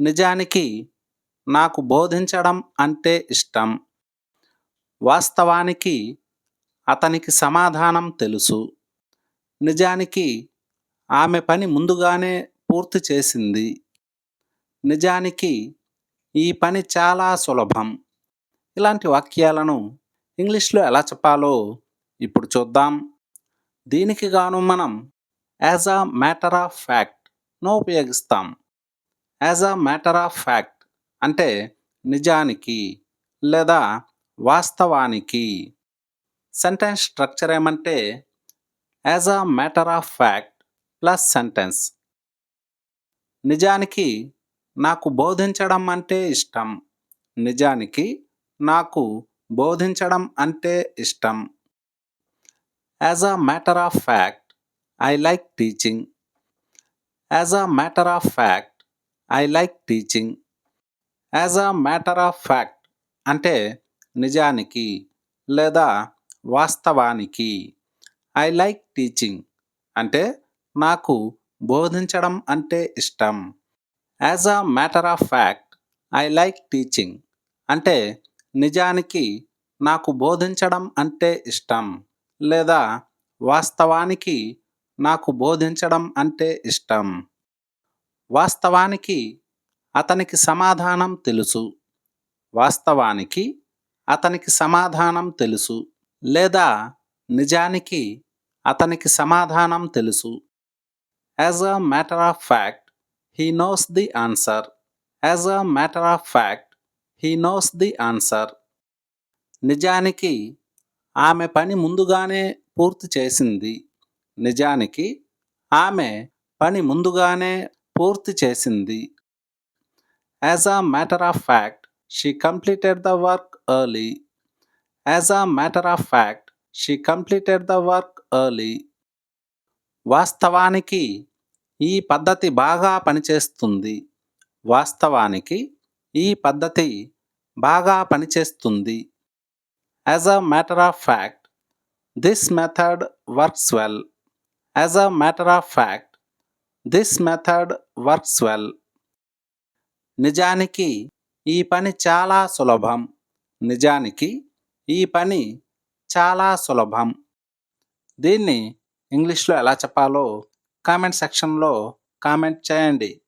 నిజానికి నాకు బోధించడం అంటే ఇష్టం. వాస్తవానికి అతనికి సమాధానం తెలుసు. నిజానికి ఆమె పని ముందుగానే పూర్తి చేసింది. నిజానికి ఈ పని చాలా సులభం. ఇలాంటి వాక్యాలను ఇంగ్లీష్లో ఎలా చెప్పాలో ఇప్పుడు చూద్దాం. దీనికి గాను మనం యాజ్ అ మ్యాటర్ ఆఫ్ ఫ్యాక్ట్ను ఉపయోగిస్తాం. As a matter of fact అంటే నిజానికి లేదా వాస్తవానికి. సెంటెన్స్ స్ట్రక్చర్ ఏమంటే as a matter of fact plus sentence. నిజానికి నాకు బోధించడం అంటే ఇష్టం. నిజానికి నాకు బోధించడం అంటే ఇష్టం. As a matter of fact I like teaching. As a matter of fact I like teaching. As a matter of fact అంటే నిజానికి లేదా వాస్తవానికి. ఐ లైక్ టీచింగ్ అంటే నాకు బోధించడం అంటే ఇష్టం. As a matter of fact I like teaching అంటే నిజానికి నాకు బోధించడం అంటే ఇష్టం లేదా వాస్తవానికి నాకు బోధించడం అంటే ఇష్టం. వాస్తవానికి అతనికి సమాధానం తెలుసు. వాస్తవానికి అతనికి సమాధానం తెలుసు లేదా నిజానికి అతనికి సమాధానం తెలుసు. As a matter of fact he knows the answer. As a matter of fact he knows the answer. నిజానికి ఆమె పని ముందుగానే పూర్తి చేసింది. నిజానికి ఆమె పని ముందుగానే పూర్తి చేసింది. As a matter of fact she completed the work early. As a matter of fact she completed the work early. వాస్తవానికి ఈ పద్ధతి బాగా పనిచేస్తుంది. వాస్తవానికి ఈ పద్ధతి బాగా పనిచేస్తుంది. As a matter of fact this method works well. As a matter of fact this method works well. నిజానికి ఈ పని చాలా సులభం. నిజానికి ఈ పని చాలా సులభం. దీన్ని ఇంగ్లీష్లో ఎలా చెప్పాలో కామెంట్ సెక్షన్లో కామెంట్ చేయండి.